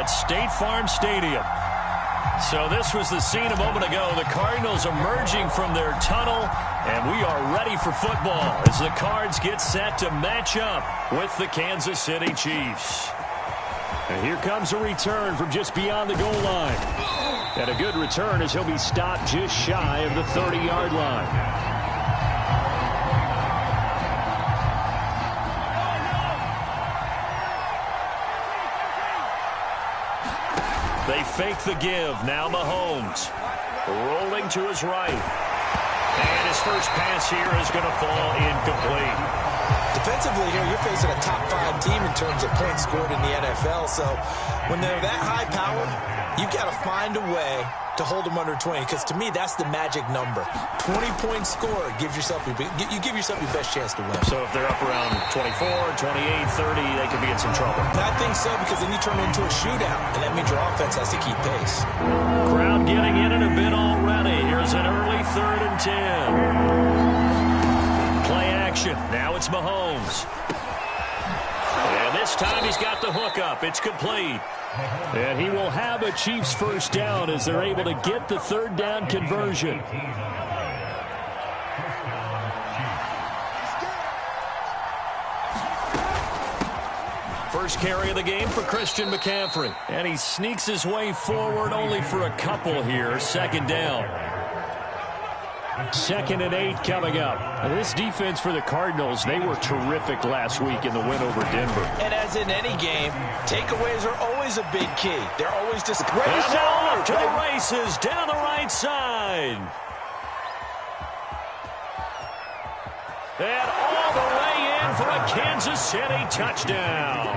at State Farm Stadium. So this was the scene a moment ago. The Cardinals emerging from their tunnel, and we are ready for football as the Cards get set to match up with the Kansas City Chiefs. And here comes a return from just beyond the goal line. And a good return as he'll be stopped just shy of the 30-yard line. They fake the give. Now Mahomes rolling to his right. And his first pass here is going to fall incomplete. Defensively here, you're facing a top 5 team in terms of points scored in the NFL. So when they're that high powered, you got to find a way to hold them under 20, because to me that's the magic number. 20-point score gives yourself you give yourself your best chance to win. So if they're up around 24, 28, 30, they could be in some trouble. I think so, because then you turn it into a shootout, and that means your offense has to keep pace. Crowd getting in a bit already. Here's an early 3rd and 10. Play action. Now it's Mahomes. And this time he's got the hook up. It's complete. And he will have a Chiefs first down as they're able to get the 3rd down conversion. First carry of the game for Christian McCaffrey. And he sneaks his way forward only for a couple here. 2nd down. 2nd and 8 coming up. And this defense for the Cardinals, they were terrific last week in the win over Denver. And as in any game, takeaways are always a big key. They're always just great. And now off to the races down the right side. And all the way in for a Kansas City touchdown.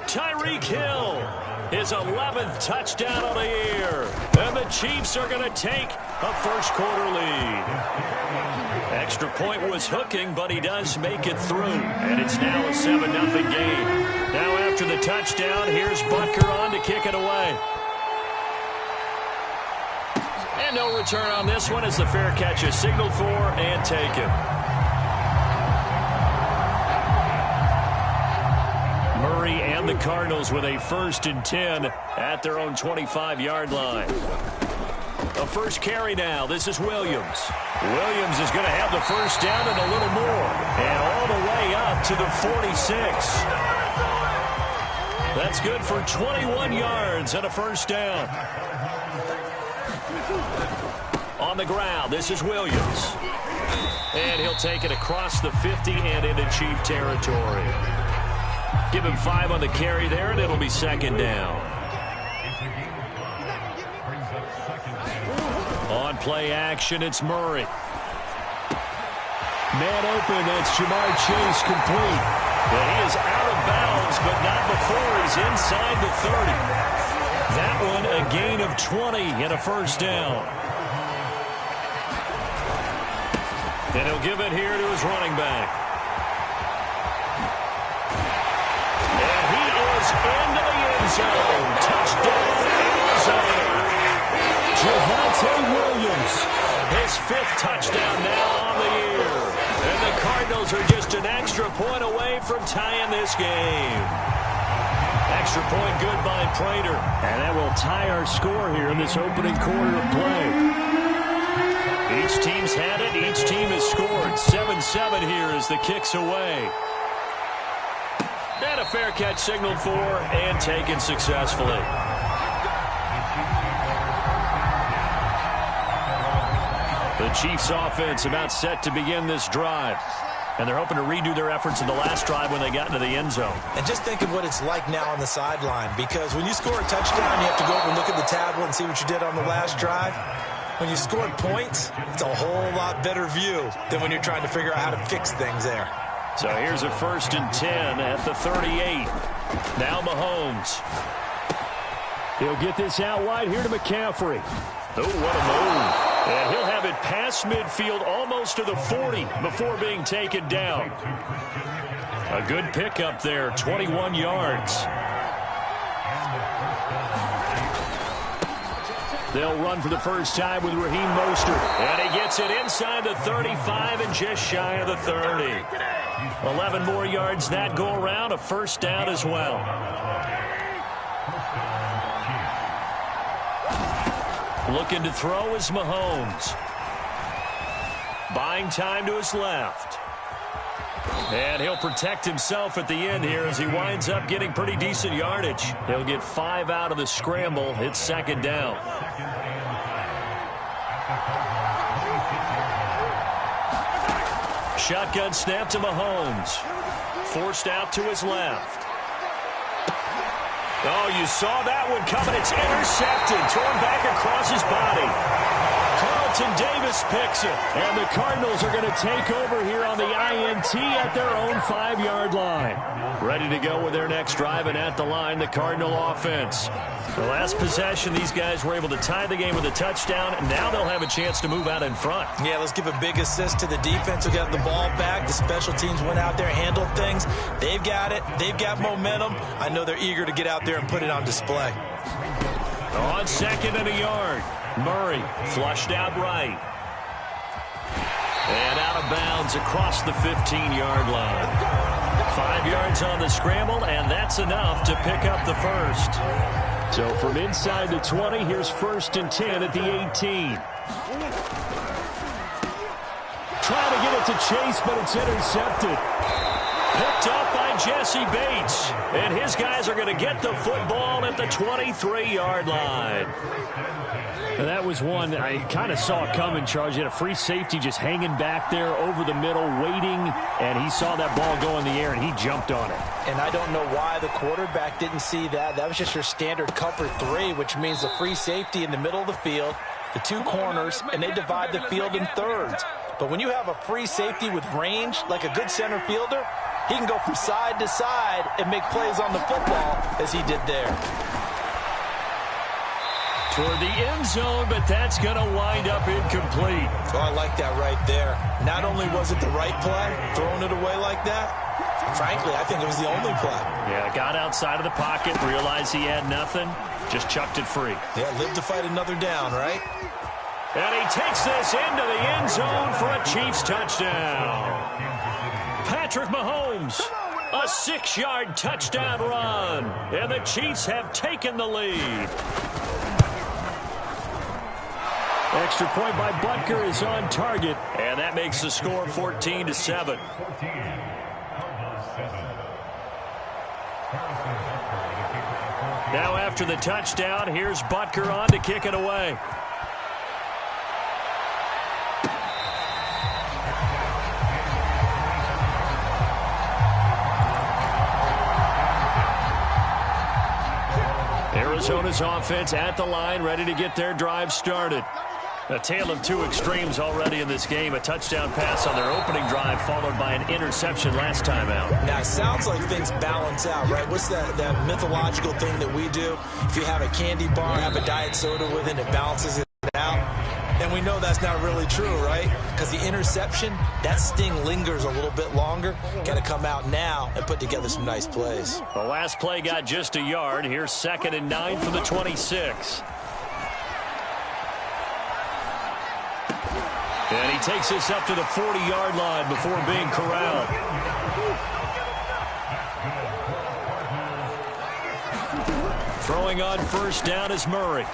Tyreek Hill, his 11th touchdown of the year. And the Chiefs are going to take a first-quarter lead. Extra point was hooking, but he does make it through. And it's now a 7-0 game. Now after the touchdown, here's Butker on to kick it away. And no return on this one as the fair catch is signaled for and taken. Murray and the Cardinals with a 1st and 10 at their own 25-yard line. A first carry now. This is Williams. Williams is going to have the first down and a little more. And all the way up to the 46. That's good for 21 yards and a first down. On the ground, this is Williams. And he'll take it across the 50 and into Chief territory. Give him 5 on the carry there, and it'll be 2nd down. On play action, it's Murray. Man open, that's Jamar Chase complete. And he is out of bounds, but not before he's inside the 30. That one a gain of 20 and a first down. And he'll give it here to his running back. Into the end zone. Touchdown, Arizona. Javonte Williams. His 5th touchdown now on the year. And the Cardinals are just an extra point away from tying this game. Extra point good by Prater. And that will tie our score here in this opening quarter of play. Each team's had it. Each team has scored. 7-7 here as the kick's away. And a fair catch signaled for and taken successfully. The Chiefs offense about set to begin this drive. And they're hoping to redo their efforts in the last drive when they got into the end zone. And just think of what it's like now on the sideline, because when you score a touchdown, you have to go over and look at the tablet and see what you did on the last drive. When you scored points, it's a whole lot better view than when you're trying to figure out how to fix things there. So here's a 1st and 10 at the 38. Now Mahomes. He'll get this out wide here to McCaffrey. Oh, what a move. And he'll have it past midfield almost to the 40 before being taken down. A good pickup there, 21 yards. They'll run for the first time with Raheem Mostert. And he gets it inside the 35 and just shy of the 30. 11 more yards that go around, a first down as well. Looking to throw is Mahomes. Buying time to his left. And he'll protect himself at the end here as he winds up getting pretty decent yardage. He'll get 5 out of the scramble. It's second down. Shotgun snap to Mahomes. Forced out to his left. Oh, you saw that one coming. It's intercepted. Thrown back across his body. Carlton Davis picks it. And the Cardinals are going to take over here on the INT at their own 5-yard line. Ready to go with their next drive, and at the line, the Cardinal offense. The last possession, these guys were able to tie the game with a touchdown, and now they'll have a chance to move out in front. Yeah, let's give a big assist to the defense who got the ball back. The special teams went out there, handled things. They've got it. They've got momentum. I know they're eager to get out there and put it on display. On second and a yard, Murray flushed out right. And out of bounds across the 15-yard line. 5 yards on the scramble, and that's enough to pick up the first. So from inside the 20, here's 1st and 10 at the 18. Trying to get it to Chase, but it's intercepted. Picked up by Jesse Bates. And his guys are going to get the football at the 23-yard line. And that was one I kind of saw coming, Charles. You had a free safety just hanging back there over the middle, waiting, and he saw that ball go in the air, and he jumped on it. And I don't know why the quarterback didn't see that. That was just your standard cover 3, which means the free safety in the middle of the field, the 2 corners, and they divide the field in thirds. But when you have a free safety with range, like a good center fielder, he can go from side to side and make plays on the football as he did there. Toward the end zone, but that's going to wind up incomplete. Oh, I like that right there. Not only was it the right play, throwing it away like that, frankly, I think it was the only play. Yeah, got outside of the pocket, realized he had nothing, just chucked it free. Yeah, live to fight another down, right? And he takes this into the end zone for a Chiefs touchdown. Patrick Mahomes, a 6-yard touchdown run, and the Chiefs have taken the lead. Extra point by Butker is on target, and that makes the score 14-7. Now after the touchdown, here's Butker on to kick it away. Arizona's offense at the line, ready to get their drive started. A tale of 2 extremes already in this game. A touchdown pass on their opening drive, followed by an interception last time out. Now, it sounds like things balance out, right? What's that mythological thing that we do? If you have a candy bar, have a diet soda with it, it balances it out. And we know that's not really true, right? Because the interception, that sting lingers a little bit longer. Got to come out now and put together some nice plays. The last play got just a yard. Here's 2nd and 9 from the 26. And he takes this up to the 40-yard line before being corralled. Throwing on 1st down is Murray.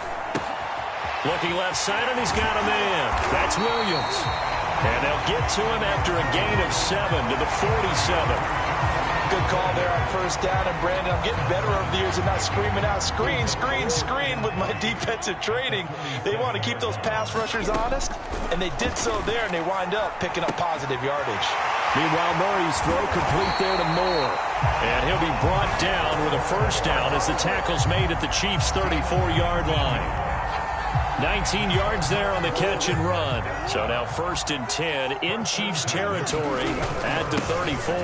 Looking left side, and he's got a man. That's Williams. And they'll get to him after a gain of 7 to the 47. Good call there on 1st down. And, Brandon, I'm getting better over the years and not screaming out, screen, screen, screen with my defensive training. They want to keep those pass rushers honest, and they did so there, and they wind up picking up positive yardage. Meanwhile, Murray's throw complete there to Moore. And he'll be brought down with a 1st down as the tackle's made at the Chiefs' 34-yard line. 19 yards there on the catch and run. So now 1st and 10 in Chiefs territory at the 34.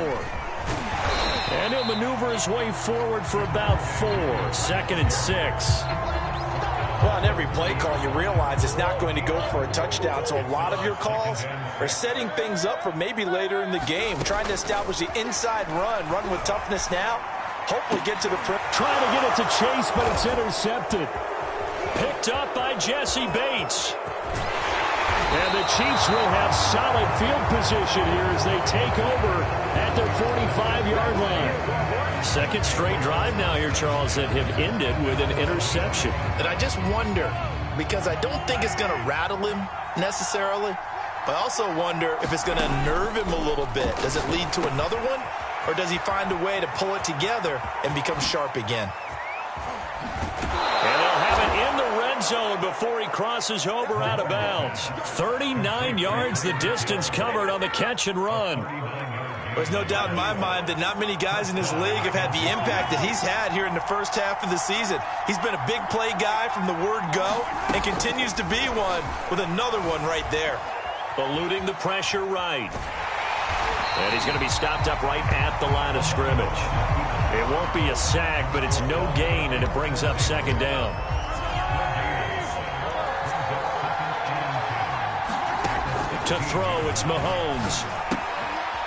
And he'll maneuver his way forward for about 4. 2nd and 6. Well, on every play call, you realize it's not going to go for a touchdown. So a lot of your calls are setting things up for maybe later in the game, trying to establish the inside run with toughness now. Hopefully get to the trying to get it to Chase, but it's intercepted. Picked up by Jesse Bates. And the Chiefs will have solid field position here as they take over at their 45-yard line. Second straight drive now here, Charles, that have ended with an interception. And I just wonder, because I don't think it's going to rattle him necessarily, but I also wonder if it's going to nerve him a little bit. Does it lead to another one, or does he find a way to pull it together and become sharp again? And they'll have it in the red zone before he crosses over out of bounds. 39 yards the distance covered on the catch and run. There's no doubt in my mind that not many guys in this league have had the impact that he's had here in the first half of the season. He's been a big play guy from the word go and continues to be one with another one right there. Eluding the pressure right. And he's going to be stopped up right at the line of scrimmage. It won't be a sack, but it's no gain, and it brings up second down. To throw, it's Mahomes.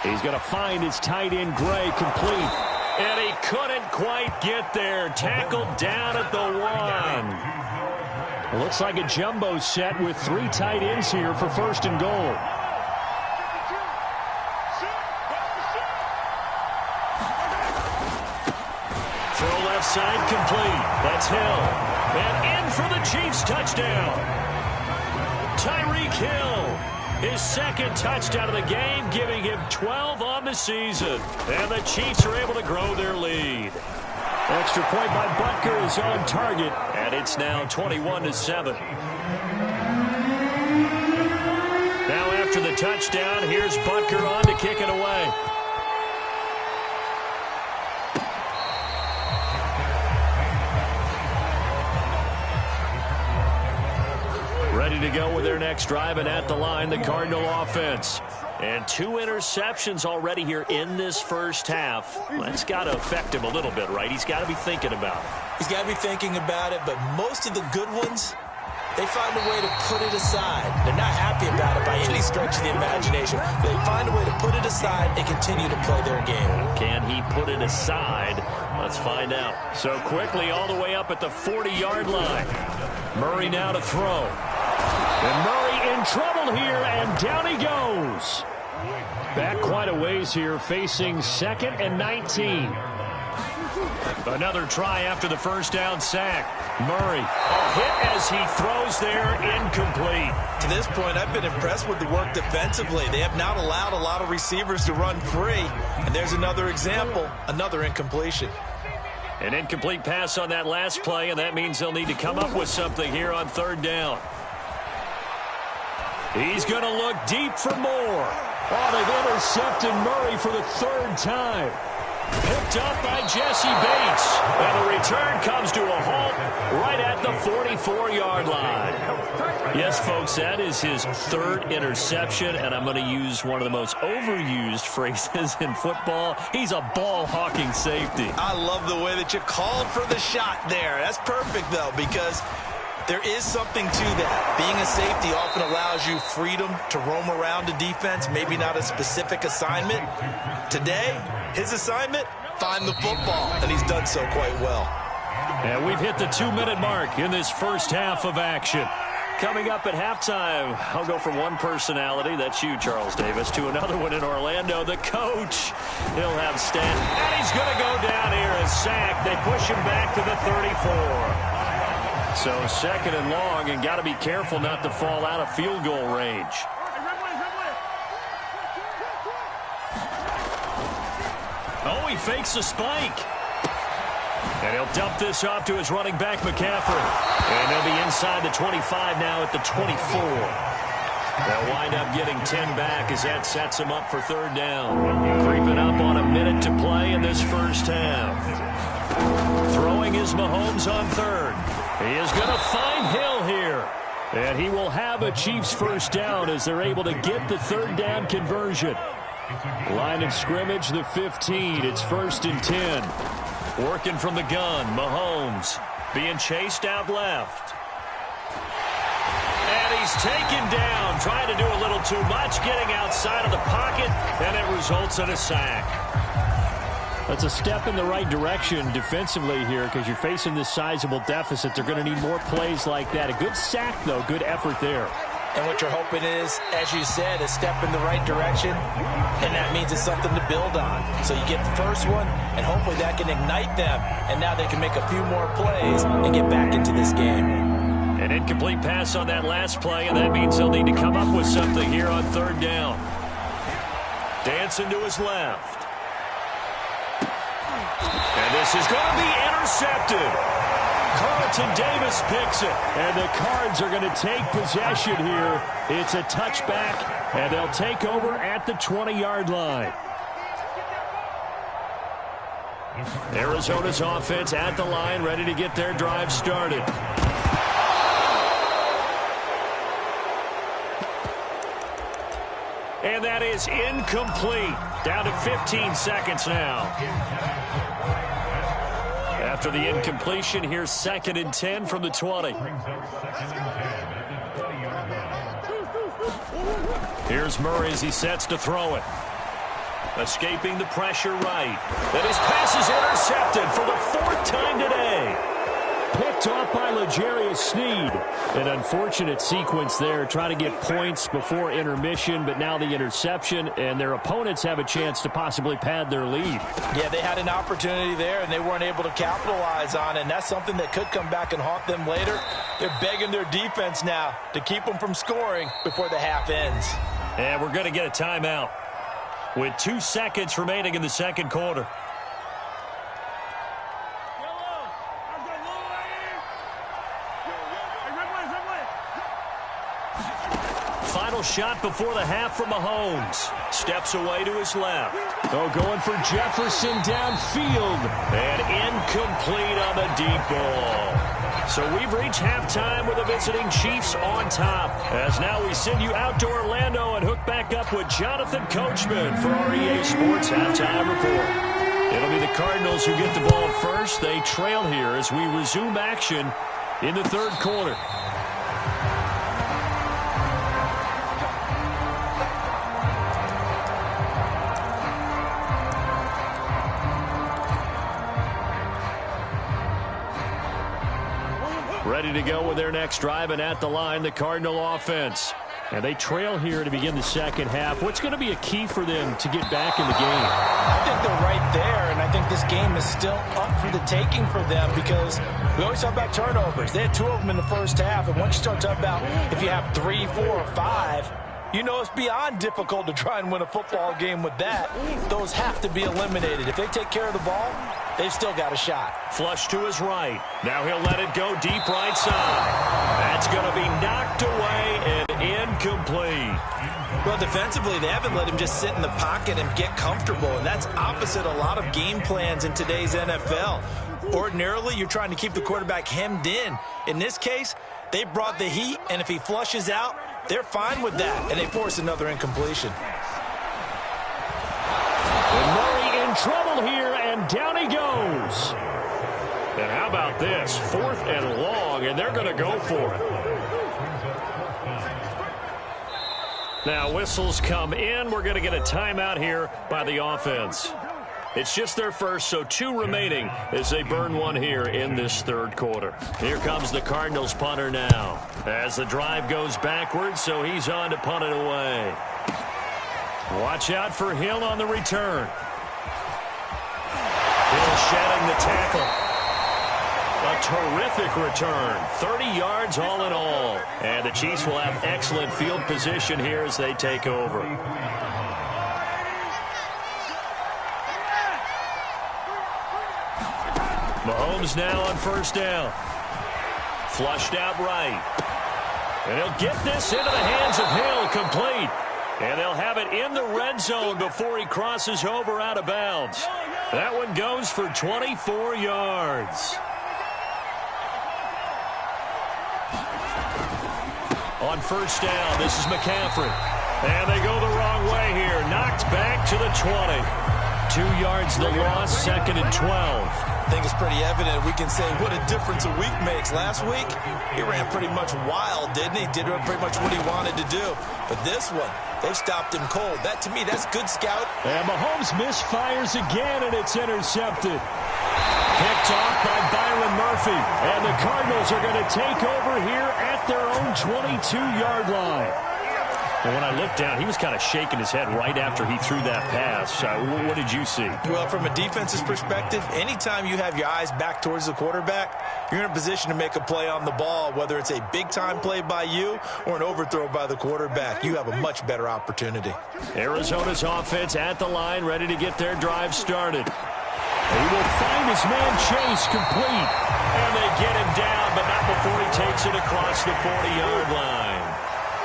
He's going to find his tight end, Gray, complete. And he couldn't quite get there. Tackled down at the 1. Looks like a jumbo set with 3 tight ends here for first and goal. Throw left side complete. That's Hill. And in for the Chiefs touchdown. Tyreek Hill. His second touchdown of the game, giving him 12 on the season. And the Chiefs are able to grow their lead. Extra point by Butker is on target, and it's now 21-7. Now after the touchdown, here's Butker on to kick it away. Ready to go with their next drive, and at the line, the Cardinal offense. And 2 interceptions already here in this first half. Well, that's got to affect him a little bit, right? He's got to be thinking about it. He's got to be thinking about it, but most of the good ones, they find a way to put it aside. They're not happy about it by any stretch of the imagination. They find a way to put it aside and continue to play their game. Can he put it aside? Let's find out. So quickly all the way up at the 40-yard line. Murray now to throw. And Murray in trouble here, and down he goes. Back quite a ways here, facing 2nd and 19. Another try after the first down sack. Murray, a hit as he throws there, incomplete. To this point, I've been impressed with the work defensively. They have not allowed a lot of receivers to run free. And there's another example, another incompletion. An incomplete pass on that last play, and that means they'll need to come up with something here on 3rd down. He's going to look deep for more. Oh, they've intercepted Murray for the 3rd time. Picked up by Jesse Bates. And the return comes to a halt right at the 44-yard line. Yes, folks, that is his 3rd interception, and I'm going to use one of the most overused phrases in football. He's a ball-hawking safety. I love the way that you called for the shot there. That's perfect, though, because there is something to that. Being a safety often allows you freedom to roam around a defense, maybe not a specific assignment. Today, his assignment, find the football, and he's done so quite well. And we've hit the 2-minute mark in this first half of action. Coming up at halftime, I'll go from one personality, that's you, Charles Davis, to another one in Orlando, the coach. He'll have Stanton, and he's going to go down here, a sack. They push him back to the 34. So 2nd and long, and got to be careful not to fall out of field goal range. Oh, he fakes a spike. And he'll dump this off to his running back, McCaffrey. And they'll be inside the 25 now at the 24. They'll wind up getting 10 back as that sets them up for 3rd down. Creeping up on a minute to play in this first half. Throwing is Mahomes on 3rd. He is going to find Hill here. And he will have a Chiefs first down as they're able to get the 3rd down conversion. Line of scrimmage, the 15. It's 1st and 10. Working from the gun, Mahomes being chased out left. And he's taken down, trying to do a little too much, getting outside of the pocket, and it results in a sack. That's a step in the right direction defensively here because you're facing this sizable deficit. They're going to need more plays like that. A good sack, though. Good effort there. And what you're hoping is, as you said, a step in the right direction, and that means it's something to build on. So you get the first one, and hopefully that can ignite them, and now they can make a few more plays and get back into this game. An incomplete pass on that last play, and that means they'll need to come up with something here on third down. Dancing to his left. And this is going to be intercepted. Carlton Davis picks it, and the Cards are going to take possession here. It's a touchback, and they'll take over at the 20-yard line. Arizona's offense at the line, ready to get their drive started. And that is incomplete. Down to 15 seconds now. After the incompletion, here's 2nd and 10 from the 20. Here's Murray as he sets to throw it. Escaping the pressure right. And his pass is intercepted for the 4th time today. Picked off by L'Jarius Sneed. An unfortunate sequence there, trying to get points before intermission, but now the interception, and their opponents have a chance to possibly pad their lead. Yeah, they had an opportunity there, and they weren't able to capitalize on it, and that's something that could come back and haunt them later. They're begging their defense now to keep them from scoring before the half ends. And we're going to get a timeout with 2 seconds remaining in the second quarter. Final shot before the half from Mahomes. Steps away to his left. Oh, going for Jefferson downfield. And incomplete on the deep ball. So we've reached halftime with the visiting Chiefs on top. As now we send you out to Orlando and hook back up with Jonathan Coachman for our EA Sports Halftime Report. It'll be the Cardinals who get the ball first. They trail here as we resume action in the third quarter. Ready to go with their next drive, and at the line, the Cardinal offense. And they trail here to begin the second half. What's going to be a key for them to get back in the game? I think they're right there, and I think this game is still up for the taking for them because we always talk about turnovers. They had 2 of them in the first half, and once you start talking about if you have 3, 4, or 5, you know it's beyond difficult to try and win a football game with that. Those have to be eliminated. If they take care of the ball, they've still got a shot. Flush to his right. Now he'll let it go deep right side. That's going to be knocked away and incomplete. Well, defensively, they haven't let him just sit in the pocket and get comfortable, and that's opposite a lot of game plans in today's NFL. Ordinarily, you're trying to keep the quarterback hemmed in. In this case, they brought the heat, and if he flushes out, they're fine with that, and they force another incompletion. And Murray in trouble here, and down he goes. And how about this? 4th and long, and they're going to go for it. Now whistles come in. We're going to get a timeout here by the offense. It's just their first, so 2 remaining as they burn 1 here in this third quarter. Here comes the Cardinals punter now as the drive goes backwards, so he's on to punt it away. Watch out for Hill on the return. Hill shedding the tackle. A terrific return. 30 yards all in all. And the Chiefs will have excellent field position here as they take over. Mahomes now on first down. Flushed out right. And he'll get this into the hands of Hill, complete. And they'll have it in the red zone before he crosses over out of bounds. That one goes for 24 yards. On first down, this is McCaffrey. And they go the wrong way here. Knocked back to the 20. 2 yards the loss, 2nd and 12. I think it's pretty evident. We can say what a difference a week makes. Last week, he ran pretty much wild, didn't he? Did pretty much what he wanted to do. But this one, they've stopped him cold. That, to me, that's good scout. And Mahomes misfires again, and it's intercepted. Picked off by Byron Murphy. Trophy. And the Cardinals are going to take over here at their own 22-yard line. Well, when I looked down, he was kind of shaking his head right after he threw that pass. What did you see? Well, from a defense's perspective, anytime you have your eyes back towards the quarterback, you're in a position to make a play on the ball, whether it's a big-time play by you or an overthrow by the quarterback. You have a much better opportunity. Arizona's offense at the line, ready to get their drive started. He will find his man Chase complete. And they get him down, but not before he takes it across the 40-yard line.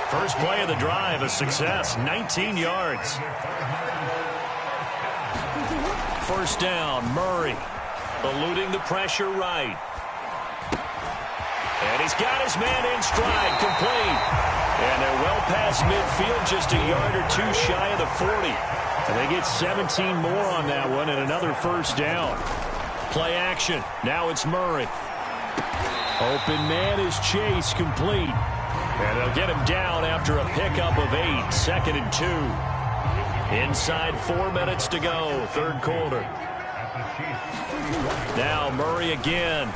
First play of the drive, a success, 19 yards. First down, Murray, eluding the pressure right. And he's got his man in stride, complete. And they're well past midfield, just a yard or two shy of the 40. And they get 17 more on that one and another first down. Play action. Now it's Murray. Open man is Chase, complete. And they'll get him down after a pickup of 8, 2nd and 2. Inside 4 minutes to go, third quarter. Now Murray again.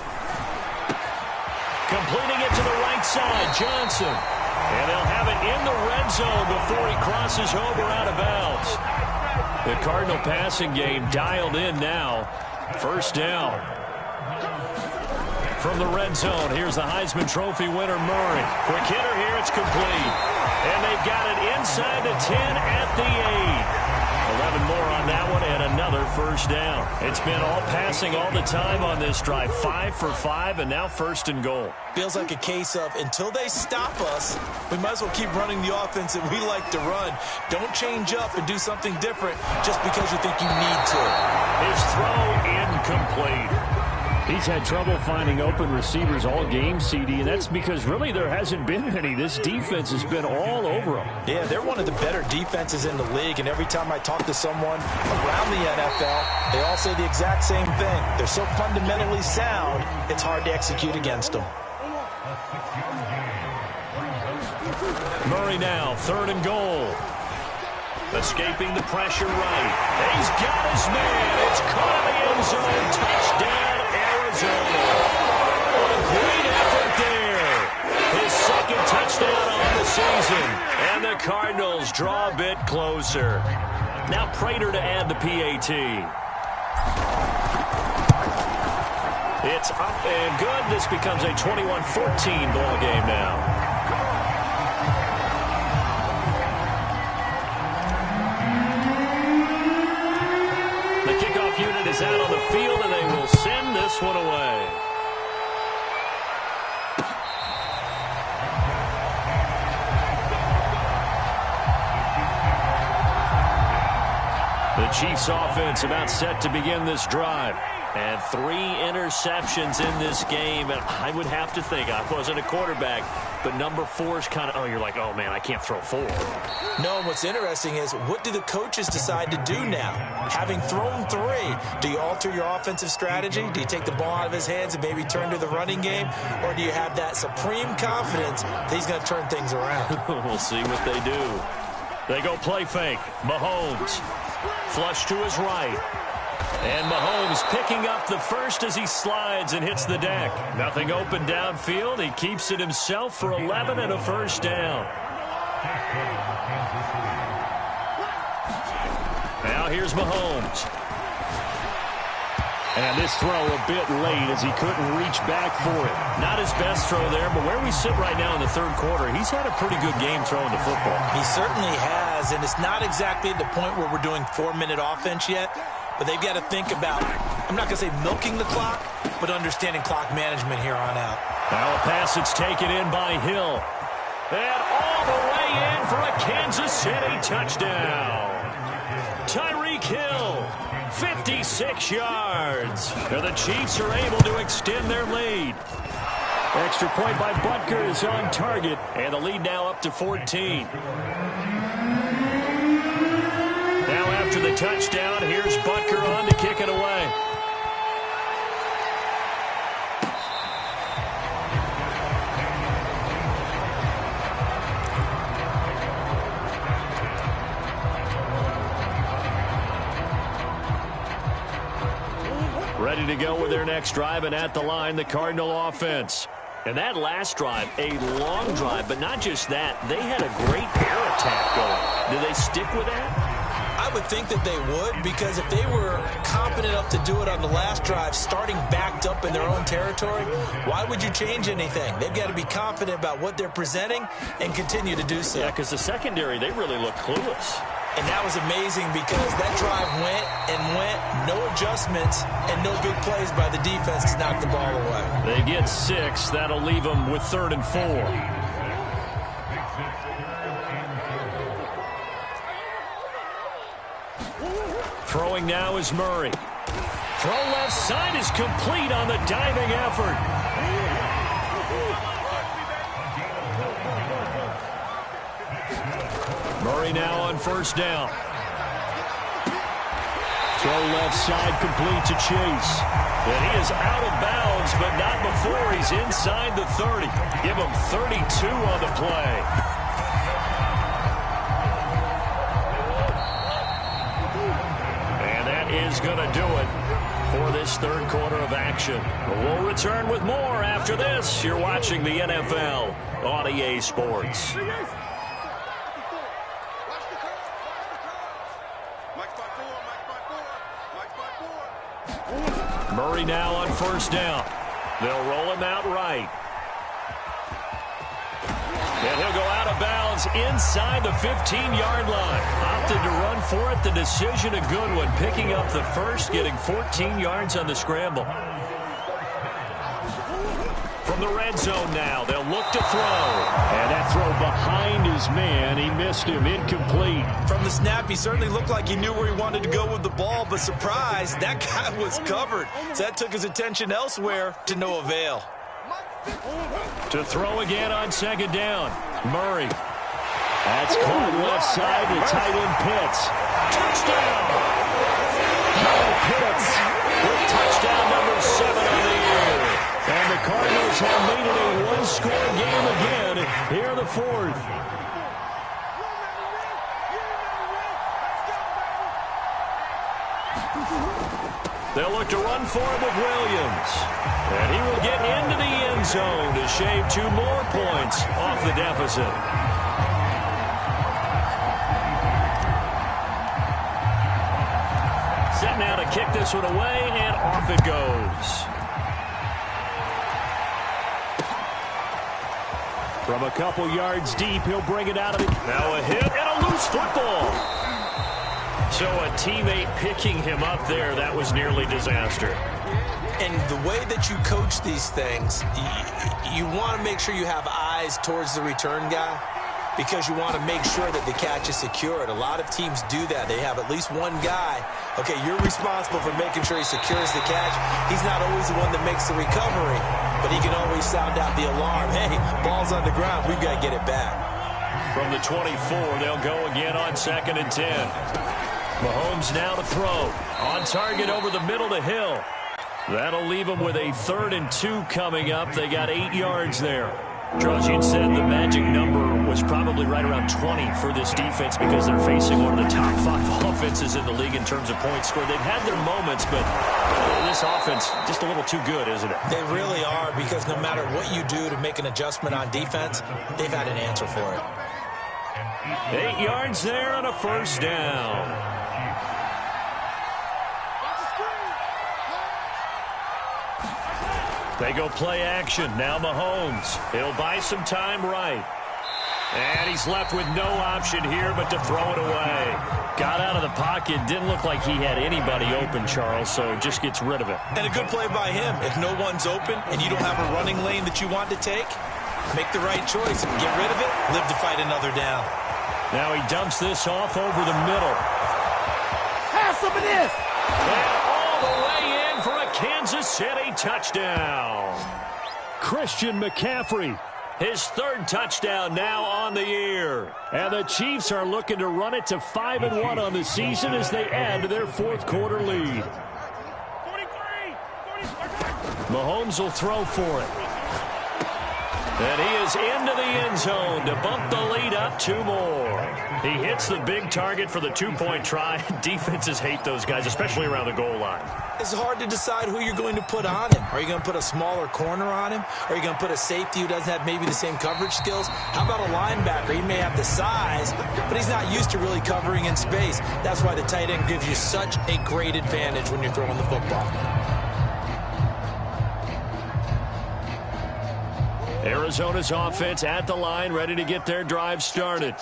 Completing it to the right side, Johnson. And they'll have it in the red zone before he crosses over out of bounds. The Cardinal passing game dialed in now. First down. From the red zone, here's the Heisman Trophy winner, Murray. Quick hitter here, it's complete. And they've got it inside the 10 at the 8. 11 more on that one and another first down. It's been all passing all the time on this drive. 5 for 5 and now first and goal. Feels like a case of until they stop us, we might as well keep running the offense that we like to run. Don't change up and do something different just because you think you need to. His throw incomplete. He's had trouble finding open receivers all game, CD, and that's because really there hasn't been any. This defense has been all over them. Yeah, they're one of the better defenses in the league, and every time I talk to someone around the NFL, they all say the exact same thing. They're so fundamentally sound, it's hard to execute against them. Murray now, 3rd and goal. Escaping the pressure right. He's got his man. It's caught in the end zone. Touchdown, Arizona. What a great effort there. His 2nd touchdown on the season. And the Cardinals draw a bit closer. Now Prater to add the PAT. It's up and good. This becomes a 21-14 ball game now. Unit is out on the field, and they will send this one away. The Chiefs offense about set to begin this drive. And 3 interceptions in this game. And I would have to think, I wasn't a quarterback, but number 4 is kind of, oh, you're like, oh, man, I can't throw 4. No, and what's interesting is, what do the coaches decide to do now? Having thrown 3, do you alter your offensive strategy? Do you take the ball out of his hands and maybe turn to the running game? Or do you have that supreme confidence that he's going to turn things around? We'll see what they do. They go play fake. Mahomes. Flush to his right. And Mahomes picking up the first as he slides and hits the deck. Nothing open downfield. He keeps it himself for 11 and a first down. Now here's Mahomes. And this throw a bit late as he couldn't reach back for it. Not his best throw there, but where we sit right now in the third quarter, he's had a pretty good game throwing the football. He certainly has, and it's not exactly the point where we're doing 4-minute offense yet. But they've got to think about, I'm not going to say milking the clock, but understanding clock management here on out. Now a pass that's taken in by Hill. And all the way in for a Kansas City touchdown. Tyreek Hill, 56 yards. Now the Chiefs are able to extend their lead. Extra point by Butker is on target, and the lead now up to 14. Now after the touchdown, here's Butker on to kick it away. Ready ready to go with their next drive, and at the line, the Cardinal offense. And that last drive, a long drive, but not just that. They had a great air attack going. Do they stick with that? I would think that they would, because if they were confident enough to do it on the last drive, starting backed up in their own territory, why would you change anything? They've got to be confident about what they're presenting and continue to do so. Yeah, because the secondary, they really look clueless. And that was amazing because that drive went and went, no adjustments, and no big plays by the defense to knock the ball away. They get 6. That'll leave them with 3rd and 4. Throwing now is Murray. Throw left side is complete on the diving effort. Murray now on 1st down. Throw left side complete to Chase. And he is out of bounds, but not before he's inside the 30. Give him 32 on the play. Is going to do it for this 3rd quarter of action. We'll return with more after this. You're watching the NFL on EA Sports. Murray now on 1st down. They'll roll him out right. And he'll go out of bounds inside the 15-yard line. Opted to run for it. The decision a good one. Picking up the first, getting 14 yards on the scramble. From the red zone now, they'll look to throw. And that throw behind his man. He missed him. Incomplete. From the snap, he certainly looked like he knew where he wanted to go with the ball, but surprise, that guy was covered. So that took his attention elsewhere to no avail. To throw again on 2nd down. Murray. That's caught left side to tight end Pitts. Touchdown! Kyle Pitts with touchdown number 7 on the year. And the Cardinals have made it a one-score game again here in the 4th. They'll look to run for it with Williams. And he will get into the end zone to shave 2 more points off the deficit. Set now to kick this one away, and off it goes. From a couple yards deep, he'll bring it out of it. Now a hit and a loose football. So a teammate picking him up there, that was nearly disaster. And the way that you coach these things, you want to make sure you have eyes towards the return guy because you want to make sure that the catch is secured. A lot of teams do that. They have at least one guy. Okay, you're responsible for making sure he secures the catch. He's not always the one that makes the recovery, but he can always sound out the alarm. Hey, ball's on the ground. We've got to get it back. From the 24, they'll go again on 2nd and 10. Mahomes now to throw. On target over the middle to Hill. That'll leave them with a 3rd and 2 coming up. They got 8 yards there. Charles, you said the magic number was probably right around 20 for this defense because they're facing one of the top 5 offenses in the league in terms of points scored. They've had their moments, but this offense just a little too good, isn't it? They really are, because no matter what you do to make an adjustment on defense, they've had an answer for it. 8 yards there on a 1st down. They go play action. Now Mahomes. He'll buy some time right. And he's left with no option here but to throw it away. Got out of the pocket. Didn't look like he had anybody open, Charles, so just gets rid of it. And a good play by him. If no one's open and you don't have a running lane that you want to take, make the right choice. Get rid of it. Live to fight another down. Now he dumps this off over the middle. Have some of this. And all the way in for a Kansas City touchdown. Christian McCaffrey, his 3rd touchdown now on the year. And the Chiefs are looking to run it to 5-1 on the season as they add to their 4th quarter lead. Mahomes will throw for it. And he is into the end zone to bump the lead up 2 more. He hits the big target for the 2-point try. Defenses hate those guys, especially around the goal line. It's hard to decide who you're going to put on him. Are you going to put a smaller corner on him? Are you going to put a safety who doesn't have maybe the same coverage skills? How about a linebacker? He may have the size, but he's not used to really covering in space. That's why the tight end gives you such a great advantage when you're throwing the football. Arizona's offense at the line, ready to get their drive started.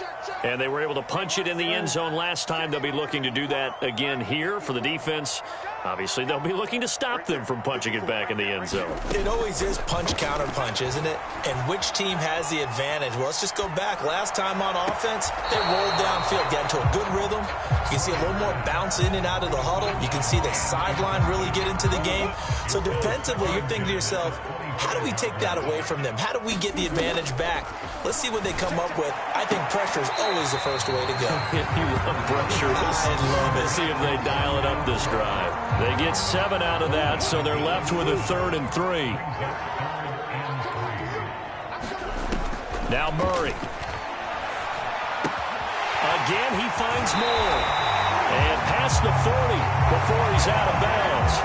And they were able to punch it in the end zone last time. They'll be looking to do that again here for the defense. Obviously, they'll be looking to stop them from punching it back in the end zone. It always is punch, counter punch, isn't it? And which team has the advantage? Well, let's just go back. Last time on offense, they rolled downfield, got into a good rhythm. You can see a little more bounce in and out of the huddle. You can see the sideline really get into the game. So defensively, you're thinking to yourself, how do we take that away from them? How do we get the advantage back? Let's see what they come up with. I think pressure is always the first way to go. You love pressure. I love it. Let's see if they dial it up this drive. They get 7 out of that, so they're left with a 3rd and 3. Now Murray. Again, he finds more. And past the 40 before he's out of bounds.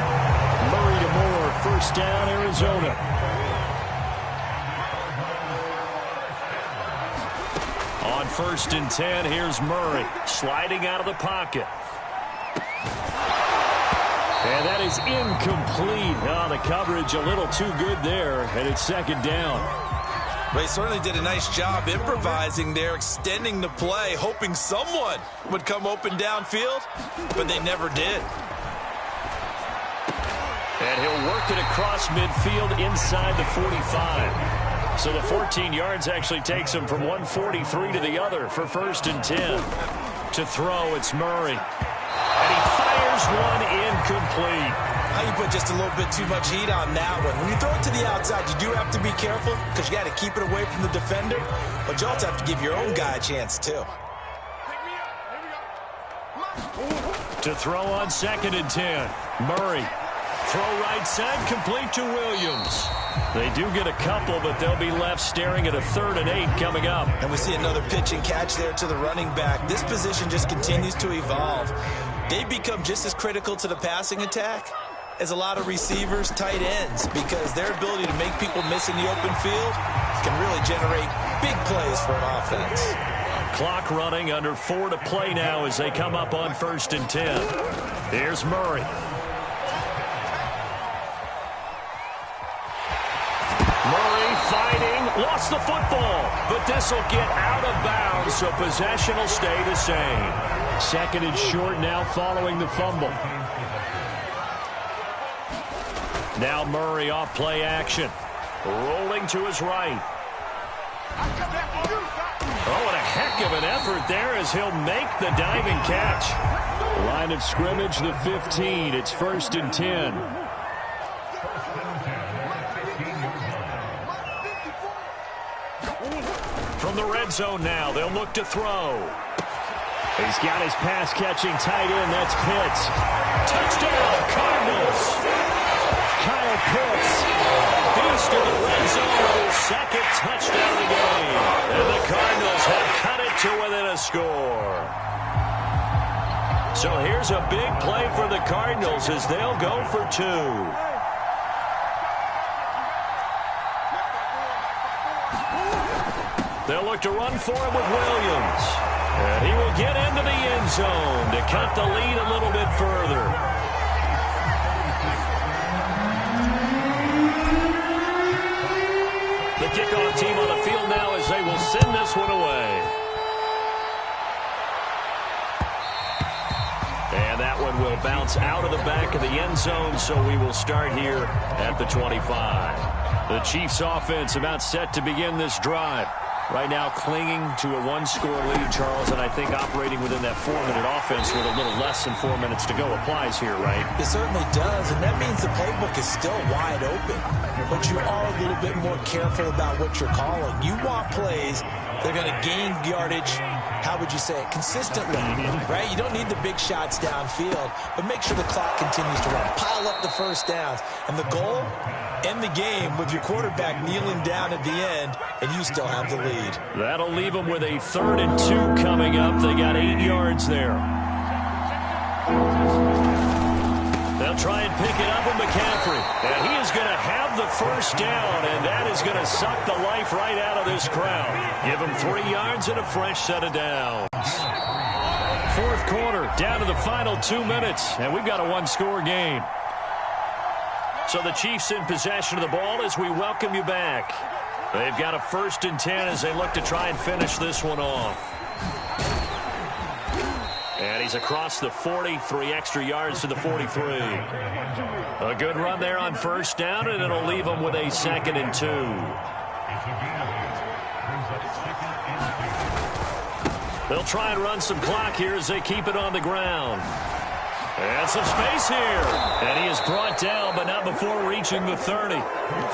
Murray to Moore, first down, Arizona. On 1st and 10, here's Murray sliding out of the pocket. And that is incomplete. Oh, the coverage a little too good there, and it's 2nd down. Well, he certainly did a nice job improvising there, extending the play, hoping someone would come open downfield, but they never did. And he'll work it across midfield inside the 45. So the 14 yards actually takes him from 143 to the other for 1st and 10. To throw, it's Murray. And he fires one incomplete. Now you put just a little bit too much heat on that one. When you throw it to the outside, you do have to be careful because you got to keep it away from the defender, but you also have to give your own guy a chance too. To throw on 2nd and 10. Murray. Throw right side, complete to Williams. They do get a couple, but they'll be left staring at a 3rd and 8 coming up. And we see another pitch and catch there to the running back. This position just continues to evolve. They become just as critical to the passing attack as a lot of receivers, tight ends, because their ability to make people miss in the open field can really generate big plays for an offense. Clock running, under 4 to play now as they come up on 1st and 10. Here's Murray. Murray fighting, lost the football, but this will get out of bounds, so possession will stay the same. 2nd and short now following the fumble. Now Murray off play action. Rolling to his right. Oh, and a heck of an effort there as he'll make the diving catch. Line of scrimmage, the 15. It's 1st and 10. From the red zone now, they'll look to throw. He's got his pass-catching tight end. That's Pitts. Touchdown, Cardinals. Kyle Pitts. He's to the red zone with his 2nd touchdown of the game. And the Cardinals have cut it to within a score. So here's a big play for the Cardinals as they'll go for 2. They'll look to run for it with Williams. And he will get into the end zone to cut the lead a little bit further. The kickoff team on the field now as they will send this one away. And that one will bounce out of the back of the end zone, so we will start here at the 25. The Chiefs offense about set to begin this drive. Right now clinging to a 1-score lead, Charles, and I think operating within that 4-minute offense with a little less than 4 minutes to go applies here, right? It certainly does, and that means the playbook is still wide open. But you are a little bit more careful about what you're calling. You want plays that are going to gain yardage how would you say it, consistently, right? You don't need the big shots downfield, but make sure the clock continues to run. Pile up the first downs. And the goal, end the game with your quarterback kneeling down at the end, and you still have the lead. That'll leave them with a 3rd and 2 coming up. They got 8 yards there. They'll try and pick it up with McCaffrey. And he is going to have the first down, and that is going to suck the life right out of this crowd. Give him 3 yards and a fresh set of downs. 4th quarter, down to the final 2 minutes, and we've got a 1-score game. So the Chiefs in possession of the ball as we welcome you back. They've got a 1st and 10 as they look to try and finish this one off. And he's across the 40, 3 extra yards to the 43. A good run there on 1st down, and it'll leave them with a 2nd and 2. They'll try and run some clock here as they keep it on the ground. And some space here. And he is brought down, but not before reaching the 30.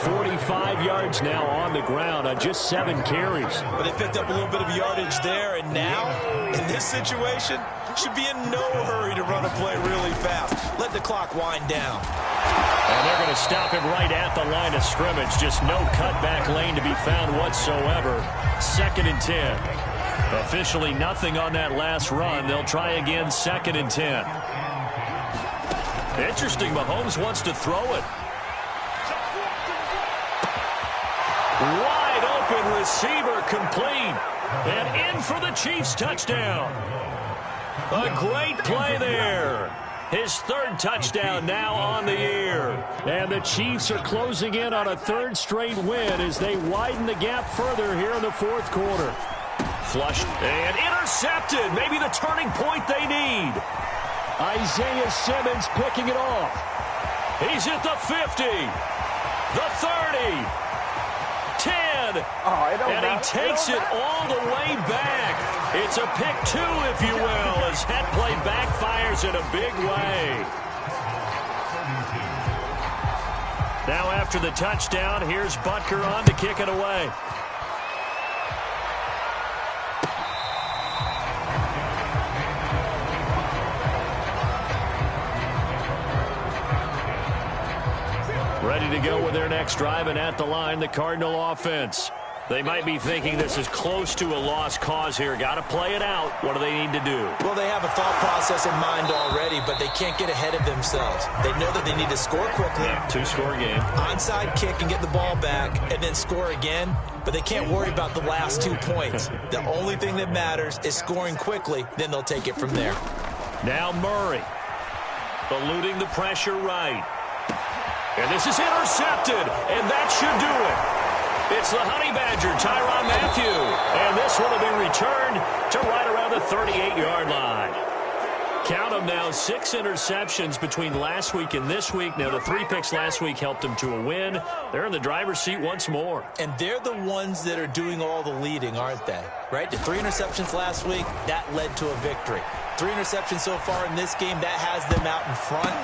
45 yards now on the ground on just 7 carries. But they picked up a little bit of yardage there, and now, in this situation, should be in no hurry to run a play really fast. Let the clock wind down. And they're going to stop him right at the line of scrimmage. Just no cutback lane to be found whatsoever. 2nd and 10. Officially nothing on that last run. They'll try again, 2nd and 10. Interesting, Mahomes wants to throw it. Wide open receiver, complete. And in for the Chiefs touchdown. A great play there. His 3rd touchdown now on the year. And the Chiefs are closing in on a 3rd straight win as they widen the gap further here in the 4th quarter. Flushed and intercepted. Maybe the turning point they need. Isaiah Simmons picking it off. He's at the 50, the 30, 10, and he takes it all the way back. It's a pick 2, if you will, as that play backfires in a big way. Now after the touchdown, here's Butker on to kick it away. Ready to go with their next drive, and at the line, the Cardinal offense. They might be thinking this is close to a lost cause here. Got to play it out. What do they need to do? Well, they have a thought process in mind already, but they can't get ahead of themselves. They know that they need to score quickly. 2-score game. Onside kick and get the ball back, and then score again. But they can't worry about the last 2 points. The only thing that matters is scoring quickly. Then they'll take it from there. Now Murray. Eluding the pressure right. And this is intercepted, and that should do it. It's the Honey Badger, Tyrann Mathieu. And this one will be returned to right around the 38-yard line. Count them now, 6 interceptions between last week and this week. Now, the 3 picks last week helped them to a win. They're in the driver's seat once more. And they're the ones that are doing all the leading, aren't they? Right? The 3 interceptions last week, that led to a victory. 3 interceptions so far in this game, that has them out in front.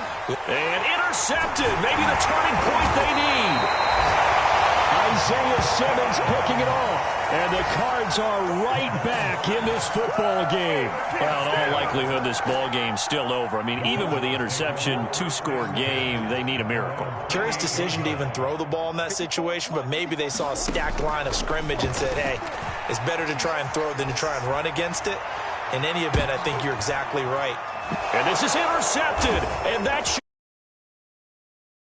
And intercepted. Maybe the turning point they need. Isaiah Simmons picking it off. And the Cards are right back in this football game. Well, in all likelihood, this ball game's still over. I mean, even with the interception, 2-score game, they need a miracle. Curious decision to even throw the ball in that situation, but maybe they saw a stacked line of scrimmage and said, hey, it's better to try and throw than to try and run against it. In any event, I think you're exactly right. And this is intercepted, and that